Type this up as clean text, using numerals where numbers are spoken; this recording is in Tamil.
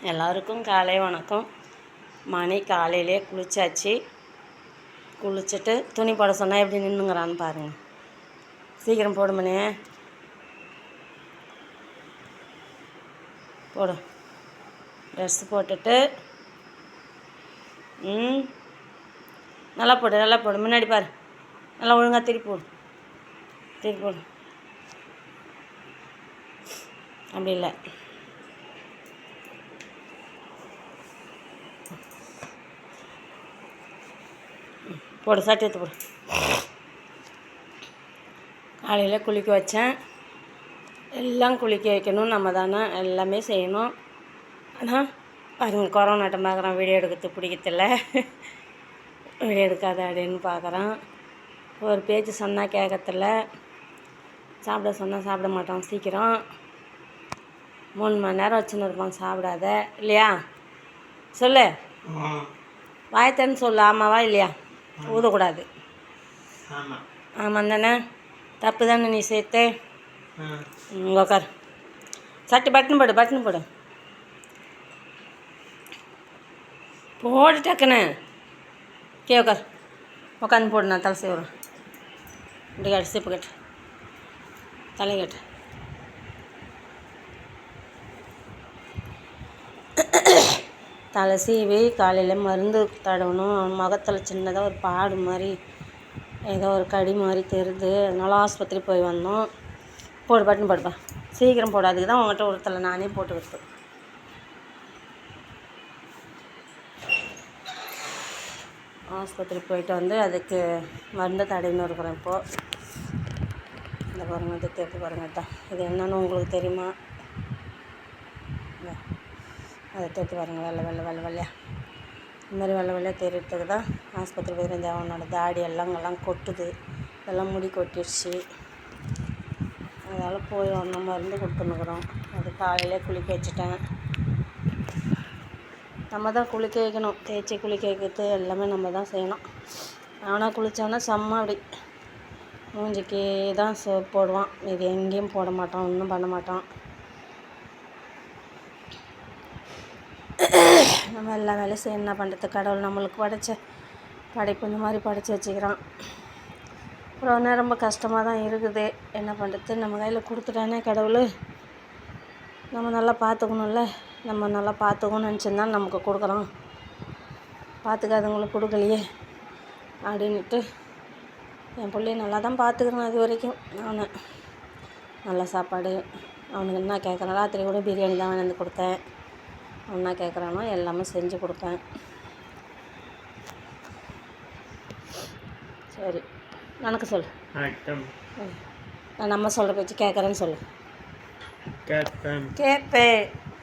எல்லாருக்கும் காலை வணக்கம். மணி காலையிலே குளிச்சாச்சு. குளிச்சுட்டு துணி போட சொன்னால் எப்படி நின்றுங்கிறான்னு பாருங்கள். சீக்கிரம் போடு மணி, போடு. ட்ரெஸ்ஸு போட்டுட்டு நல்லா போடு, நல்லா போடு. முன்னாடி பாரு, நல்லா ஒழுங்காக திருப்பி போடு, திருப்பி போடு. அப்படி இல்லை, போடு, சட்டை எடுத்து போடு. காலையில் குளிக்க வச்சேன். எல்லாம் குளிக்க வைக்கணும், நம்ம தானே எல்லாமே செய்யணும். ஆனால் பாருங்கள், கொரோனா டைம் பார்க்குறான், வீடியோ எடுக்கிறது பிடிக்கிறதில்ல. வீடியோ எடுக்காத அப்படின்னு பார்க்குறான். ஒரு பேச்சு சொன்னால் கேட்கறதில்ல. சாப்பிட சொன்னால் சாப்பிட மாட்டான் சீக்கிரம். 3 மணி நேரம் வச்சுன்னு இருப்பான் சாப்பிடாத. இல்லையா? சொல்லு, வாயத்தன்னு சொல்லு. ஆமாவா இல்லையா? ஊதக்கூடாது. ஆமாம் தானே? தப்பு தானே நீ சேர்த்து. உட்கார். சட்டை பட்டன் போடு, பட்டன் போடு. போடு டக்குன்னு. உட்கார். உட்காந்து போடு. நான் தலை செய்வேன். இப்படி கட்டு, சிப்பு கட்டு, தலை கட்டு. தலை சீவி காலையில் மருந்து தடவணும். முகத்தில் சின்னதாக ஒரு பாடு மாதிரி, ஏதோ ஒரு கடி மாதிரி தெரியுது. அதனால ஆஸ்பத்திரி போய் வந்தோம். போடு, பட்டன் போடுப்பா, சீக்கிரம் போடு. அதுக்கு தான் உங்கள்கிட்ட ஒருத்தலை நானே போட்டுக்கிறது. ஆஸ்பத்திரி போயிட்டு வந்து அதுக்கு மருந்து தடவின்னு இருக்கிறேன். இப்போது இந்த பாருங்க, இது தேர்த்து பாருங்கட்டா. இது என்னன்னு உங்களுக்கு தெரியுமா? அதை தேர்த்து பாருங்கள். வெள்ளையா இந்த மாதிரி வெள்ளையாக தெரியறதுக்கு தான் ஆஸ்பத்திரி போயிருந்தேன். அவனோட தாடி எல்லாம் கொட்டுது, எல்லாம் முடி கொட்டிடுச்சு. அதனால் போய் ஒன்றும் மருந்து கொடுத்துன்னுக்குறோம். அது காலையிலே குளிக்க வச்சுட்டேன். நம்ம தான் குளிக்க வைக்கணும், தேய்ச்சி குளிக்க வைக்கிறது எல்லாமே நம்ம தான் செய்யணும். ஆனால் குளித்தானா செம்ம அப்படி மூஞ்சிக்கு தான் சோப் போடுவான். இது எங்கேயும் போட மாட்டான், ஒன்றும் பண்ண மாட்டான். நம்ம எல்லா வேலையும் செய்ய என்ன பண்ணுறது? கடவுள் நம்மளுக்கு படைப்பு இந்த மாதிரி படைச்சி வச்சுக்கிறான். அப்புறம் ரொம்ப கஷ்டமாக தான் இருக்குது. என்ன பண்ணுறது? நம்ம கையில் கொடுத்துட்டானே கடவுள், நம்ம நல்லா பார்த்துக்கணும்ல. நம்ம நல்லா பார்த்துக்கணும்னு நினச்சிருந்தாலும் நமக்கு கொடுக்குறான். பார்த்துக்காதவங்களுக்கு கொடுக்கலையே அப்படின்ட்டு என் பிள்ளைய நல்லா தான் பார்த்துக்கிறேன். அது வரைக்கும் நான் நல்ல சாப்பாடு, அவனுக்கு என்ன கேட்குறான். ராத்திரி கூட பிரியாணி தான் வாங்கி கொடுத்தேன். என்ன கேட்குறானோ எல்லாமே செஞ்சு கொடுப்பேன். சரி, எனக்கு சொல்லு. நான் நம்ம சொல்கிற பேச்சு கேட்குறேன்னு சொல்லு. கேட்பேன்.